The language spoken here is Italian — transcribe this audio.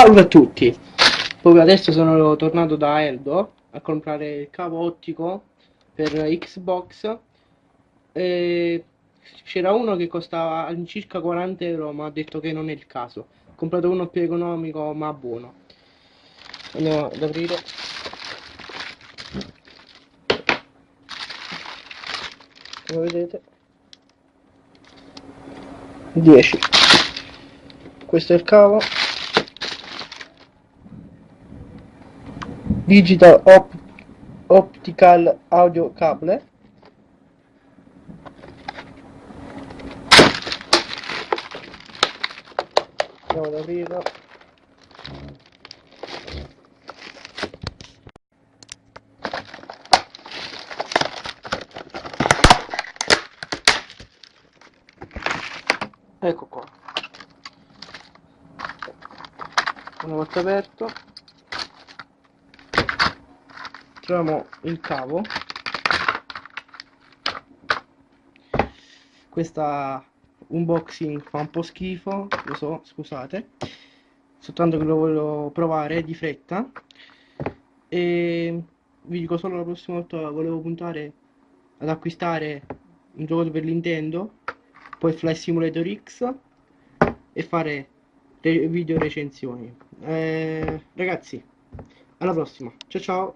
Salve a tutti! Poi adesso sono tornato da Eldo a comprare il cavo ottico per Xbox e c'era uno che costava all'incirca 40 euro, ma ha detto che non è il caso. Ho comprato uno più economico ma buono. Andiamo ad aprire. Come vedete, 10. Questo è il cavo. Digital Optical Audio Cable. Andiamo ad aprirlo. Ecco qua. Una volta aperto troviamo il cavo. Questa unboxing fa un po' schifo, lo so, scusate, soltanto che lo voglio provare di fretta e vi dico solo la prossima volta volevo puntare ad acquistare un gioco per Nintendo, poi Flight Simulator X e fare video recensioni. Ragazzi, alla prossima, ciao ciao!